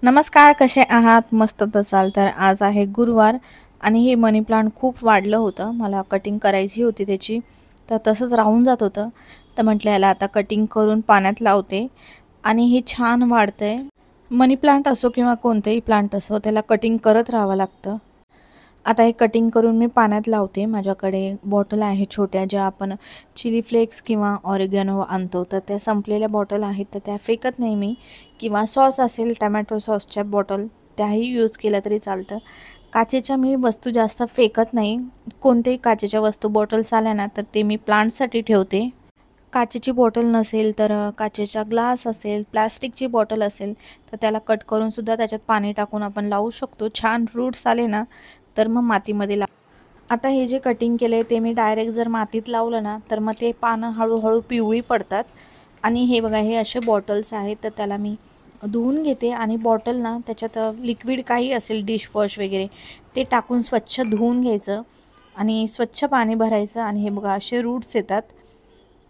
नमस्कार, कसे आहात? मस्त असाल तर आज आहे गुरुवार आणि हे मनी प्लांट खूप वाढलं होतं. मला कटिंग करायची होती त्याची, तर तसंच राहून जात होतं. तर म्हटलं याला आता कटिंग करून पाण्यात लावते आणि हे छान वाढतंय. मनी प्लांट असो किंवा कोणतेही प्लांट असो, त्याला कटिंग करत राहावं लागतं. आता हे कटिंग करून मी पाण्यात लावते. माझ्याकडे बॉटल आहे छोट्या, ज्या आपण चिली फ्लेक्स किंवा ऑरिगॅनो आणतो, तर त्या संपलेल्या बॉटल आहेत, तर त्या फेकत नाही मी. किंवा सॉस असेल, टमॅटो सॉसच्या बॉटल, त्याही यूज केल्या तरी चालतं. काचेच्या मी वस्तू जास्त फेकत नाही. कोणत्याही काचेच्या वस्तू बॉटल्स आल्या ना, तर ते मी प्लांटसाठी ठेवते. काचेची बॉटल नसेल तर काचेचा ग्लास असेल, प्लास्टिकची बॉटल असेल, तर त्याला कट करून सुद्धा त्याच्यात पाणी टाकून आपण लावू शकतो. छान रूट्स आले ना, तर मग मातीमध्ये आता हे जे कटिंग केले ते मी डायरेक्ट जर मातीत लावलं ना, तर मग ते पानं हळूहळू पिवळी पडतात. आणि हे बघा, हे असे बॉटल्स आहेत, तर त्याला मी धुवून घेते आणि बॉटल ना त्याच्यात लिक्विड काही असेल, डिशवॉश वगैरे, ते टाकून स्वच्छ धुवून घ्यायचं आणि स्वच्छ पाणी भरायचं. आणि हे बघा असे रूट्स येतात.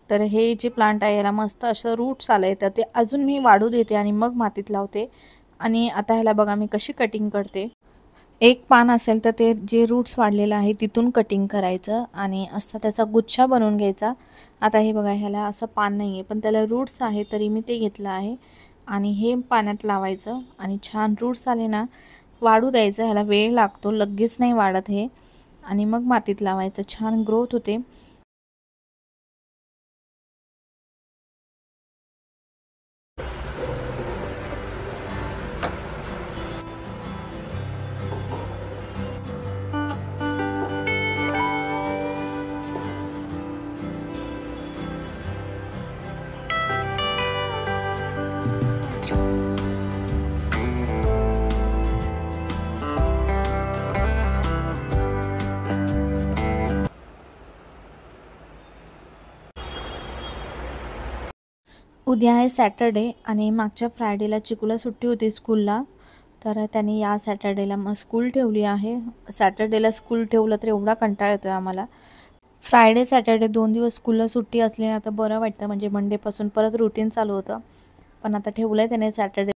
तर हे जे प्लांट आहे याला मस्त असं रूट्स आलं आहे, तर ते अजून मी वाढू देते आणि मग मातीत लावते. आणि आता ह्याला बघा मी कशी कटिंग करते. एक पान असेल तर ते जे रूट्स वाढलेलं आहे तिथून कटिंग करायचं आणि असं त्याचा गुच्छा बनवून घ्यायचा. आता हे बघा, ह्याला असं पान नाही आहे, पण त्याला रूट्स आहे, तरी मी ते घेतलं आहे. आणि हे पाण्यात लावायचं आणि छान रूट्स आले ना, वाढू द्यायचं. ह्याला वेळ लागतो, लगेच नाही वाढत हे. आणि मग मातीत लावायचं, छान ग्रोथ होते. उद्या आहे सॅटर्डे आणि मागच्या फ्रायडेला चिकूला सुट्टी होती स्कूलला, तर त्याने या सॅटर्डेला मग स्कूल ठेवली आहे. सॅटर्डेला स्कूल ठेवलं तर एवढा कंटाळा येतो आहे आम्हाला. फ्रायडे सॅटर्डे 2 दिवस स्कूलला सुट्टी असली ना, तर बरं वाटतं, म्हणजे मंडेपासून परत रुटीन चालू होतं. पण आता ठेवलं आहे त्याने सॅटर्डे.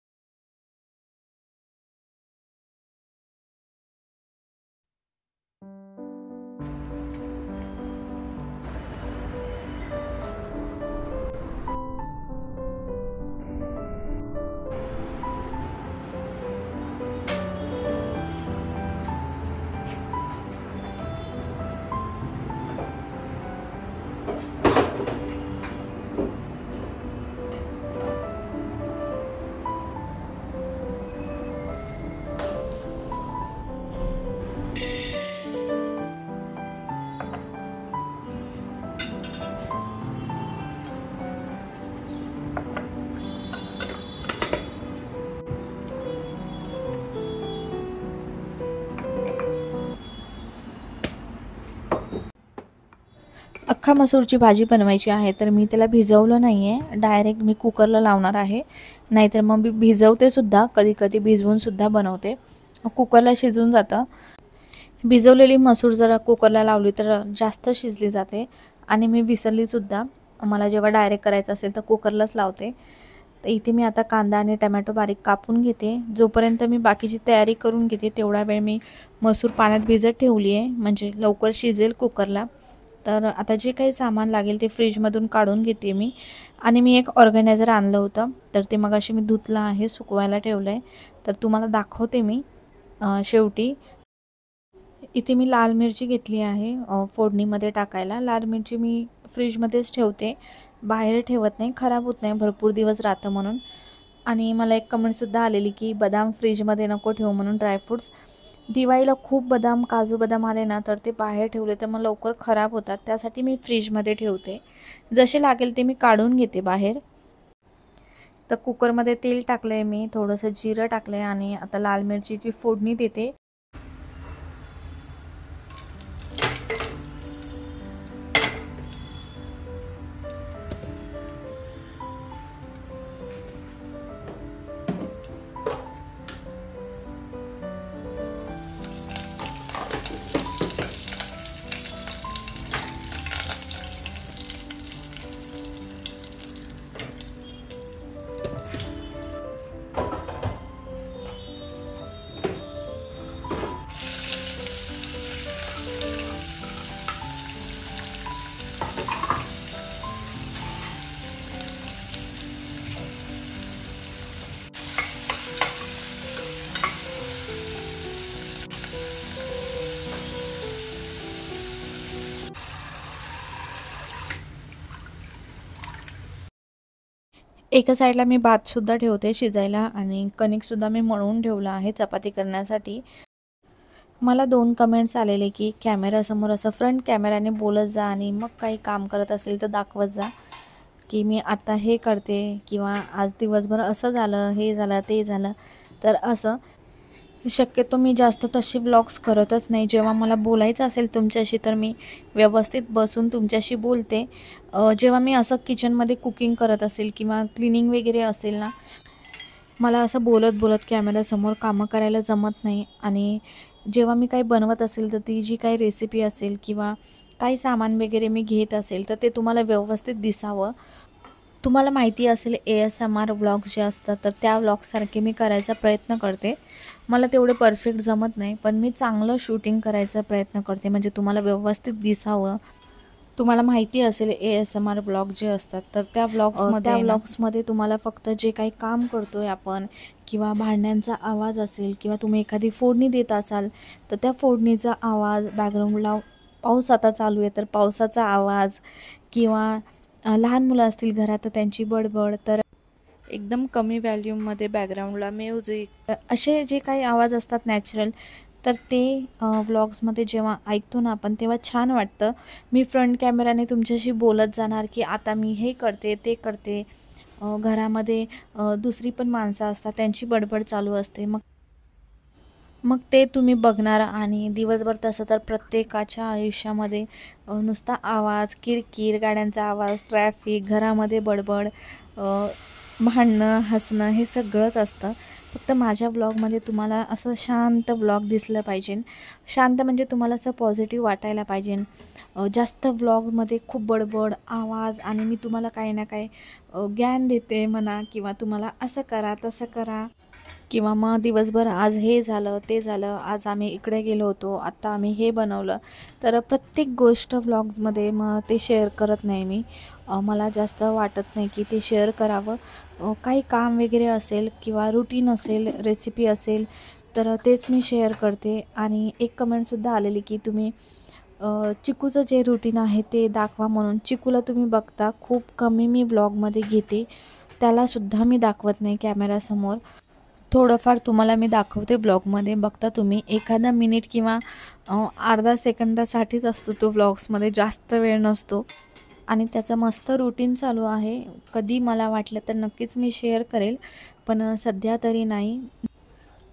अख्खा मसूरची भाजी बनवायची आहे, तर मी त्याला भिजवलं नाही आहे, डायरेक्ट मी कुकरला लावणार आहे. नाहीतर मग मी भिजवते सुद्धा, कधी कधी भिजवून सुद्धा बनवते. कुकरला शिजून जातं. भिजवलेली मसूर जर कुकरला लावली तर जास्त शिजली जाते. आणि मी विसरलीसुद्धा, मला जेव्हा डायरेक्ट करायचं असेल तर कुकरलाच लावते. तर इथे मी आता कांदा आणि टमॅटो बारीक कापून घेते. जोपर्यंत मी बाकीची तयारी करून घेते तेवढा वेळ मी मसूर पाण्यात भिजत ठेवली आहे, म्हणजे लवकर शिजेल कुकरला. तर आता जे काही सामान लागेल ते फ्रीजमधून काढून घेते मी. आणि मी एक ऑर्गनायझर आणलं होतं, तर ते मगाशी मी धुतलं आहे, सुकवायला ठेवलं आहे. तर तुम्हाला दाखवते मी शेवटी. इथे मी लाल मिरची घेतली आहे फोडणीमध्ये टाकायला. लाल मिरची मी फ्रीजमध्येच ठेवते, बाहेर ठेवत नाही, खराब होत नाही, भरपूर दिवस राहतं म्हणून. आणि मला एक कमेंटसुद्धा आलेली की बदाम फ्रीजमध्ये नको ठेवू म्हणून, ड्रायफ्रूट्स. दिवाळीला खूप बदाम, काजू बदाम आले ना, तर ते बाहेर ठेवले तर मग लवकर खराब होतात, त्यासाठी मी फ्रीजमध्ये ठेवते. जसे लागेल ते मी काढून घेते बाहेर. तर कुकरमध्ये तेल टाकलं आहे मी, थोडंसं जिरं टाकलं आहे आणि आता लाल मिरचीची फोडणी देते. एका साईडला मी भातसुद्धा ठेवते शिजायला आणि कणिकसुद्धा मी मळून ठेवलं आहे चपाती करण्यासाठी. मला 2 कमेंट्स आलेले की कॅमेरासमोर असं फ्रंट कॅमेराने बोलत जा आणि मग काही काम करत असेल तर दाखवत जा, की मी आता हे करते किंवा आज दिवसभर असं झालं, हे झालं, ते झालं. तर असं शक्यतो मी जास्त तसे व्लॉग्स करतच नाही. जेव्हा मला बोलायचं असेल तुमच्याशी तर मी व्यवस्थित बसून तुमच्याशी बोलते. जेव्हा मी असं किचनमध्ये कुकिंग करत असेल किंवा क्लिनिंग वगैरे असेल ना, मला असं बोलत बोलत कॅमेऱ्यासमोर कामं करायला जमत नाही. आणि जेव्हा मी काही बनवत असेल तर ती जी काही रेसिपी असेल किंवा काही सामान वगैरे मी घेत असेल तर ते तुम्हाला व्यवस्थित दिसावं. तुम्हाला माहिती असेल ASMR व्लॉग्स जे असतात तर त्या व्लॉगसारखे मी करायचा प्रयत्न करते. मला तेवढे परफेक्ट जमत नाही, पण मी चांगलं शूटिंग करायचा प्रयत्न करते म्हणजे तुम्हाला व्यवस्थित दिसावं. तुम्हाला माहिती असेल ASMR व्लॉग जे असतात तर त्या व्लॉग्समध्ये तुम्हाला फक्त जे काही काम करतोय आपण किंवा भांड्यांचा आवाज असेल किंवा तुम्ही एखादी फोडणी देत असाल तर त्या फोडणीचा आवाज, बॅकग्राऊंडला पाऊस आता चालू आहे तर पावसाचा आवाज किंवा लहान मुलं असतील घरात तर त्यांची बडबड, तर एकदम कमी व्हॅल्यूममध्ये बॅकग्राऊंडला म्युझिक, असे जे काही आवाज असतात नॅचरल, तर ते व्लॉग्समध्ये जेव्हा ऐकतो ना आपण तेव्हा छान वाटतं. मी फ्रंट कॅमेराने तुमच्याशी बोलत जाणार की आता मी हे करते, ते करते. घरामध्ये दुसरी पण माणसं असतात, त्यांची बडबड चालू असते. मग मग ते तुम्ही बघणार आणि दिवसभर तसं तर प्रत्येकाच्या आयुष्यामध्ये नुसता आवाज, किरकिर, गाड्यांचा आवाज, ट्रॅफिक, घरामध्ये बडबड, भांडणं, हसणं हे सगळंच असतं. फक्त माझ्या व्लॉगमध्ये तुम्हाला असं शांत व्लॉग दिसलं पाहिजे. शांत म्हणजे तुम्हाला असं पॉझिटिव्ह वाटायला पाहिजे. जास्त व्लॉगमध्ये खूप बडबड, आवाज आणि मी तुम्हाला काही ना काही ज्ञान देते म्हणा किंवा तुम्हाला असं करा, तसं करा किंवा मग दिवसभर आज हे झालं, ते झालं, आज आम्ही इकडे गेलो होतो, आत्ता आम्ही हे बनवलं. तर प्रत्येक गोष्ट व्लॉग्समध्ये मग ते शेअर करत नाही मी. मला जास्त वाटत नाही की ते शेअर करावं. काही काम वगैरे असेल किंवा रुटीन असेल, रेसिपी असेल तर तेच मी शेअर करते. आणि एक कमेंटसुद्धा आलेली की तुम्ही चिकूचं जे रुटीन आहे ते दाखवा म्हणून. चिकूला तुम्ही बघता खूप कमी मी व्लॉगमध्ये घेते, त्यालासुद्धा मी दाखवत नाही कॅमेरासमोर. थोडंफार तुम्हाला मी दाखवते ब्लॉगमध्ये, बघता तुम्ही. एखादा मिनिट किंवा अर्धा सेकंदासाठीच असतो तो व्लॉग्समध्ये, जास्त वेळ नसतो. आणि त्याचं मस्त रुटीन चालू आहे. कधी मला वाटलं तर नक्कीच मी शेअर करेल, पण सध्या तरी नाही.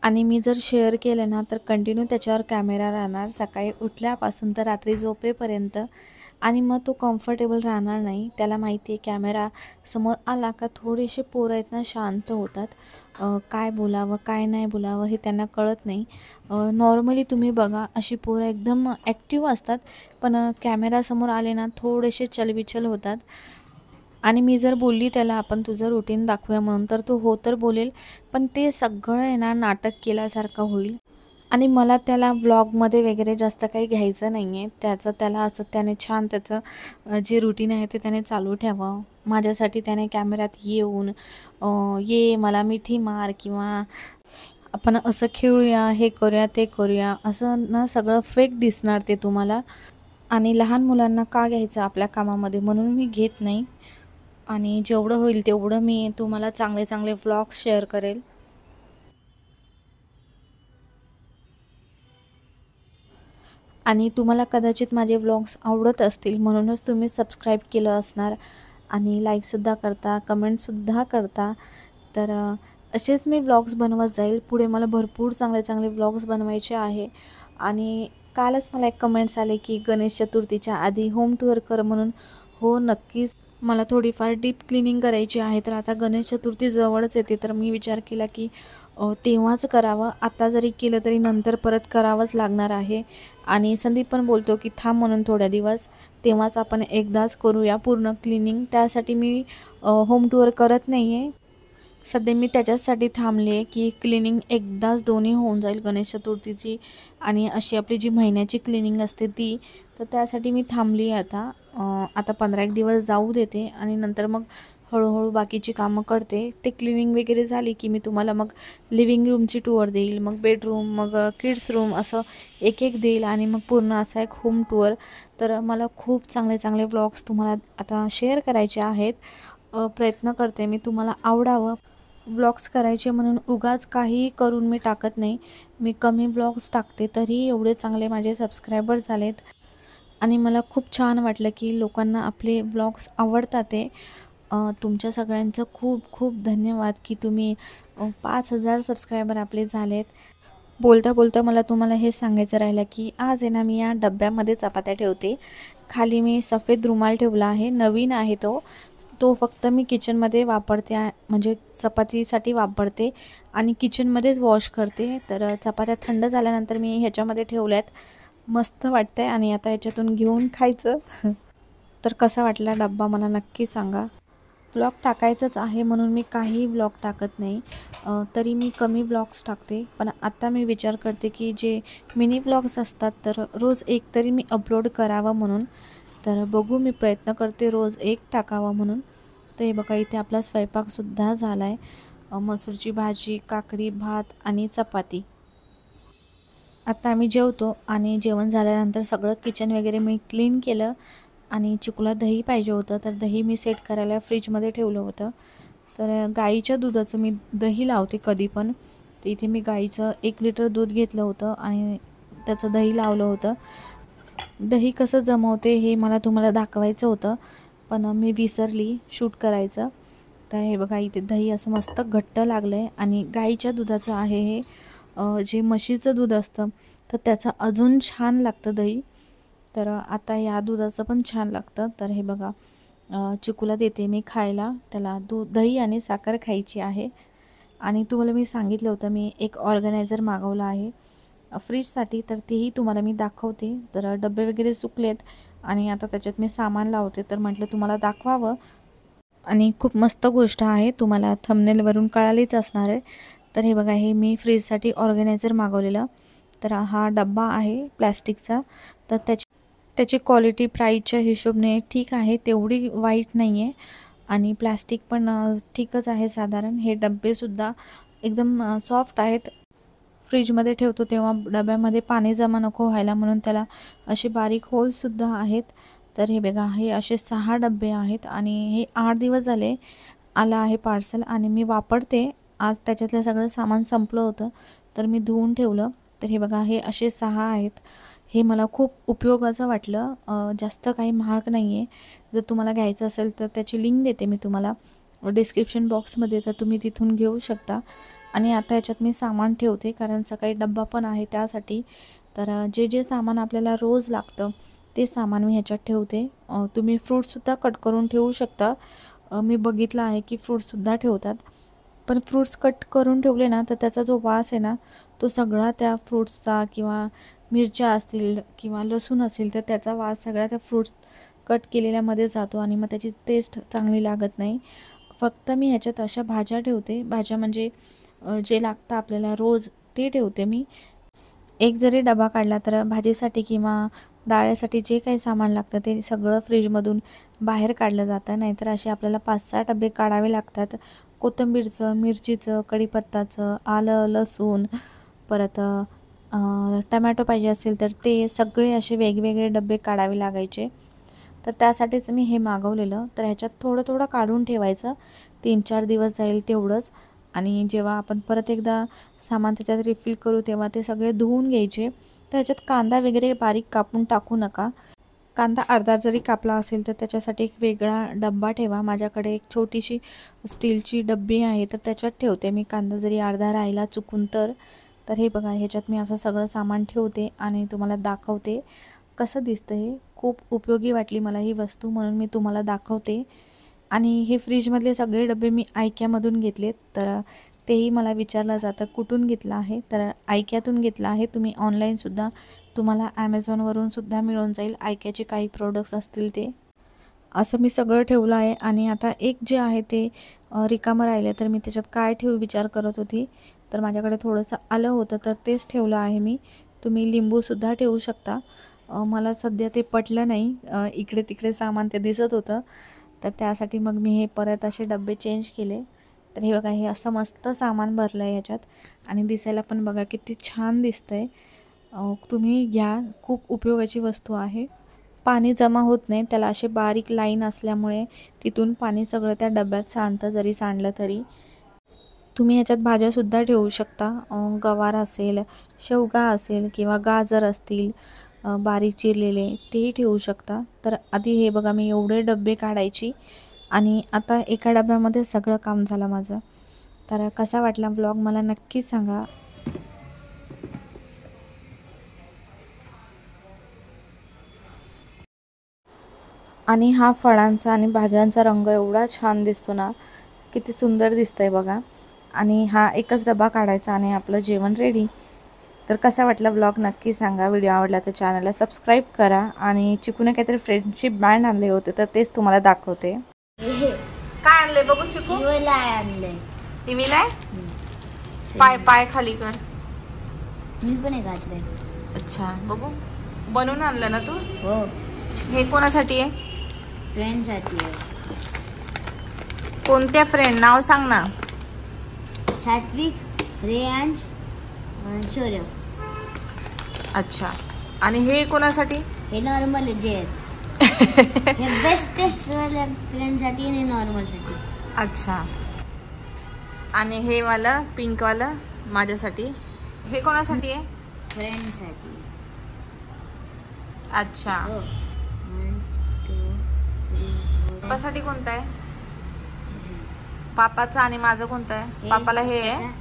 आणि मी जर शेअर केलं ना तर कंटिन्यू त्याच्यावर कॅमेरा राहणार सकाळी उठल्यापासून तर रात्री झोपेपर्यंत. आणि मग तो कम्फर्टेबल राहणार नाही. त्याला माहिती आहे कॅमेरा समोर आला का थोडेसे पोरं आहेत ना शांत होतात. काय बोलावं काय नाही बोलावं हे त्यांना कळत नाही. नॉर्मली तुम्ही बघा अशी पोरं एकदम ॲक्टिव्ह असतात, पण कॅमेरासमोर आले ना थोडेसे चलबिचल होतात. आणि मी जर बोलली त्याला आपण तुझं रुटीन दाखवूया म्हणून तर तो हो तर बोलेल, पण ते सगळं आहे ना नाटक केल्यासारखं होईल. आणि मला त्याला व्लॉगमध्ये वगैरे जास्त काही घ्यायचं नाही आहे. त्याला असं त्याने छान त्याचं जे रुटीन आहे ते त्याने चालू ठेवावं. माझ्यासाठी त्याने कॅमेऱ्यात येऊन ये मला मिठी मार किंवा आपण असं खेळूया, हे करूया, ते करूया, असं ना सगळं फेक दिसणार ते तुम्हाला. आणि लहान मुलांना का घ्यायचं आपल्या कामामध्ये म्हणून मी घेत नाही. आणि जेवढं होईल तेवढं मी तुम्हाला चांगले चांगले व्लॉग्स शेअर करेल. आणि तुम्हाला कदाचित माझे व्लॉग्स आवडत असतील म्हणूनच तुम्ही सबस्क्राईब केलं असणार आणि लाईकसुद्धा करता, कमेंटसुद्धा करता. तर असेच मी व्लॉग्स बनवत जाईल पुढे. मला भरपूर चांगले चांगले व्लॉग्स बनवायचे आहे. आणि कालच मला एक कमेंट्स आले की गणेश चतुर्थीच्या आधी होम टूर कर म्हणून. हो नक्कीच, मला थोडीफार डीप क्लिनिंग करायची आहे. तर आता गणेश चतुर्थी जवळच येते तर मी विचार केला की तेव्हाच करावं. आता जरी केलं तरी नंतर परत करावंच लागणार आहे. आणि संदीप पण बोलतो की थांब म्हणून थोड्या दिवस, तेव्हाच आपण एकदाच करूया पूर्ण क्लिनिंग. त्यासाठी मी होम टूर करत नाही आहे सध्या. मी त्याच्याचसाठी थांबले आहे की क्लिनिंग एकदाच दोन्ही होऊन जाईल, गणेश चतुर्थीची आणि अशी आपली जी महिन्याची क्लिनिंग असते ती. तर त्यासाठी मी थांबली आहे आता. आता 15 दिवस जाऊ देते आणि नंतर मग हळूहळू बाकीची कामं करते. ते क्लिनिंग वगैरे झाली की मी तुम्हाला मग लिव्हिंग रूमची टूअर देईल, मग बेडरूम, मग किड्स रूम, असं एक एक देईल आणि मग पूर्ण असा एक होम टूअर. तर मला खूप चांगले चांगले व्लॉग्स तुम्हाला आता शेअर करायचे आहेत. प्रयत्न करते मी तुम्हाला आवडावं. व्लॉग्स करायचे म्हणून उगाच काहीही करून मी टाकत नाही. मी कमी व्लॉग्स टाकते तरीही एवढे चांगले माझे सबस्क्रायबर झालेत आणि मला खूप छान वाटलं की लोकांना आपले व्लॉग्स आवडतात ते. तुमच्या सगळ्यांचं खूप खूप धन्यवाद की तुम्ही 5,000 सबस्क्रायबर आपले झालेत. बोलता बोलता मला तुम्हाला हे सांगायचं राहिलं की आज आहे ना मी या डब्यामध्ये चपात्या ठेवते. खाली मी सफेद रुमाल ठेवला आहे, नवीन आहे तो. तो फक्त मी किचनमध्ये वापरते म्हणजे चपातीसाठी वापरते आणि किचनमध्येच वॉश करते. तर चपात्या थंड झाल्यानंतर मी ह्याच्यामध्ये ठेवल्यात. मस्त वाटतंय आणि आता याच्यातून घेऊन खायचं. तर कसा वाटला डब्बा मला नक्की सांगा. व्लॉग टाकायचंच आहे म्हणून मी काहीही व्लॉग टाकत नाही. तरी मी कमी व्लॉग्स टाकते. पण आता मी विचार करते की जे मिनी व्लॉग्स असतात तर रोज एक तरी मी अपलोड करावं म्हणून. तर बघू, मी प्रयत्न करते रोज एक टाकावं म्हणून. तर हे बघा इथे आपला स्वयंपाकसुद्धा झाला आहे. मसूरची भाजी, काकडी, भात आणि चपाती. आता आम्ही जेवतो आणि जेवण झाल्यानंतर सगळं किचन वगैरे मी क्लीन केलं आणि चिकूला दही पाहिजे होतं तर दही मी सेट करायला फ्रीजमध्ये ठेवलं होतं. तर गाईच्या दुधाचं मी दही लावते कधी पण. तर इथे मी गाईचं 1 लिटर दूध घेतलं होतं आणि त्याचं दही लावलं होतं. दही कसं जमवते हे मला तुम्हाला दाखवायचं होतं पण मी विसरली शूट करायचं. तर हे बघा इथे दही असं मस्त घट्ट लागलं आहे आणि गाईच्या दुधाचं आहे हे. जे म्हशीचं दूध असतं तर त्याचं अजून छान लागतं दही. तर आता या दुधाचं पण छान लागतं. तर हे बघा चिकूला देते मी खायला. त्याला दही आणि साखर खायची आहे. आणि तुम्हाला मी सांगितलं होतं मी एक ऑर्गनायझर मागवला आहे फ्रीजसाठी, तर तेही तुम्हाला मी दाखवते. तर डबे वगैरे सुकलेत आणि आता त्याच्यात मी सामान लावते. तर म्हटलं तुम्हाला दाखवावं आणि खूप मस्त गोष्ट आहे, तुम्हाला थंबनेलवरून कळालीच असणार आहे. तर हे बघा हे मी फ्रीजसाठी ऑर्गनायझर मागवलेलं. तर हा डब्बा आहे प्लॅस्टिकचा. तर त्याची क्वालिटी प्राईसच्या हिशोबाने ठीक आहे, तेवढी वाईट नाही आहे आणि प्लॅस्टिक पण ठीकच आहे साधारण. हे डब्बेसुद्धा एकदम सॉफ्ट आहेत. फ्रीजमध्ये ठेवतो तेव्हा डब्यामध्ये पाणी जमा नको व्हायला म्हणून त्याला असे बारीक होल्ससुद्धा आहेत. तर हे बघा हे असे 6 डब्बे आहेत आणि हे 8 दिवस झाले आलं आहे पार्सल आणि मी वापरते. आज त्याच्यातलं सगळं सामान संपलं होतं तर मी धुवून ठेवलं. तर हे बघा हे असे 6 आहेत. हे मला खूप उपयोगाचं वाटलं. जास्त काही महाग नाही आहे. जर तुम्हाला घ्यायचं असेल तर त्याची लिंक देते मी तुम्हाला डिस्क्रिप्शन बॉक्समध्ये, तर तुम्ही तिथून घेऊ शकता. आणि आता याच्यात मी सामान ठेवते कारण सकाळी डब्बा पण आहे त्यासाठी. तर जे जे सामान आपल्याला रोज लागतं ते सामान मी ह्याच्यात ठेवते. तुम्ही फ्रूट्ससुद्धा कट करून ठेवू शकता. मी बघितलं आहे की फ्रूट्ससुद्धा ठेवतात. पण फ्रूट्स कट करून ठेवले ना तर त्याचा जो वास आहे ना तो सगळा त्या फ्रूट्सचा किंवा मिरच्या असतील किंवा लसूण असेल तर त्याचा वास सगळ्या त्या फ्रूट्स कट केलेल्यामध्ये जातो आणि मग त्याची टेस्ट चांगली लागत नाही. फक्त मी ह्याच्यात अशा भाज्या ठेवते. भाज्या म्हणजे जे लागतं आपल्याला रोज ते ठेवते मी. एक जरी डबा काढला तर भाजीसाठी किंवा डाळीसाठी जे काही सामान लागतं ते सगळं फ्रीजमधून बाहेर काढलं जातं. नाहीतर असे आपल्याला 5-6 डबे काढावे लागतात. कोथिंबीरचं, मिरचीचं, कढीपत्ताचं, आलं, लसूण, परत टमॅटो पाहिजे असेल तर ते सगळे असे वेगवेगळे डबे काढावे लागायचे. तर त्यासाठीच मी हे मागवलेलं. तर ह्याच्यात थोडं थोडं काढून ठेवायचं, 3-4 दिवस जाईल तेवढंच. आणि जेव्हा आपण परत एकदा सामान त्याच्यात रिफिल करू तेव्हा ते सगळे धुवून घ्यायचे. तर ह्याच्यात कांदा वगैरे बारीक कापून टाकू नका. कांदा अर्धा जरी कापला असेल तर त्याच्यासाठी एक वेगळा डब्बा ठेवा. माझ्याकडे एक छोटीशी स्टीलची डब्बी आहे तर त्याच्यात ठेवते मी कांदा जरी अर्धा राहिला चुकून तर. तर हे बघा ह्याच्यात मी असं सगळं सामान ठेवते आणि तुम्हाला दाखवते कसं दिसतं. हे खूप उपयोगी वाटली मला ही वस्तू म्हणून मी तुम्हाला दाखवते. आणि हे फ्रीजमधले सगळे डबे मी आयक्यामधून घेतलेत. तर तेही मला विचारलं जातं कुठून घेतलं आहे, तर आयक्यातून घेतलं आहे. तुम्ही ऑनलाईनसुद्धा तुम्हाला ॲमेझॉनवरूनसुद्धा मिळून जाईल आयक्याचे काही प्रोडक्ट्स असतील ते. असं मी सगळं ठेवलं आहे आणि आता एक जे आहे ते रिकामं राहिलं तर मी त्याच्यात काय ठेवू विचार करत होती. तर माझ्याकडे थोडंसं आलं होतं तर तेच ठेवलं आहे मी. तुम्ही लिंबूसुद्धा ठेवू शकता. मला सध्या ते पटलं नाही. इकडे तिकडे सामान ते दिसत होतं तर त्यासाठी मग मी हे परत असे डबे चेंज केले. तर हे बघा हे असं मस्त सामान भरलं आहे ह्याच्यात आणि दिसायला पण बघा किती छान दिसतं आहे. तुम्ही घ्या, खूप उपयोगाची वस्तू आहे. पाणी जमा होत नाही, त्याला असे बारीक लाईन असल्यामुळे तिथून पाणी सगळं त्या डब्यात सांडतं. जरी सांडलं तरी तुम्ही ह्याच्यात भाज्यासुद्धा ठेवू शकता. गवार असेल, शेवगा असेल किंवा गाजर असतील बारीक चिरलेले, तेही ठेवू शकता. तर आधी हे बघा मी एवढे डबे काढायची आणि आता एका डब्यामध्ये सगळं काम झालं माझं. तर कसा वाटला ब्लॉग मला नक्की सांगा. आणि हा फळांचा आणि भाज्यांचा रंग एवढा छान दिसतो ना, किती सुंदर दिसतंय बघा. आणि हा एकच डबा काढायचा आणि आपलं जेवण रेडी. तर कसा वाटला ब्लॉग नक्की सांगा. व्हिडिओ आवडला तर चॅनलला सबस्क्राईब करा. आणि चिकूने काहीतरी फ्रेंडशिप बँड आणले होते तर तेच तुम्हाला दाखवते. काय आणले बघू चिकू? इविलाय पाय पाय खाली कर. मी पण एक घातलंय. अच्छा बघू, बनवून आणलं ना तू? हो. हे कोणासाठी आहे? फ्रेंडसाठी आहे. कोणत्या फ्रेंड नाव सांग ना. सात्विक, रेयांश, शौर्य. अच्छा, आणि हे कोणासाठी? हे नॉर्मल जे आहेत. हे बेस्टेस्ट वाल्या फ्रेंडसाठी आणि नॉर्मलसाठी. अच्छा, आणि हे वाला पिंक वाला माझ्यासाठी. हे कोणासाठी आहे? फ्रेंडसाठी. अच्छा. हो. 1 2 3 पापासाठी कोणतं आहे? पापाचं आणि माझं कोणतं आहे? पापाला हे आहे.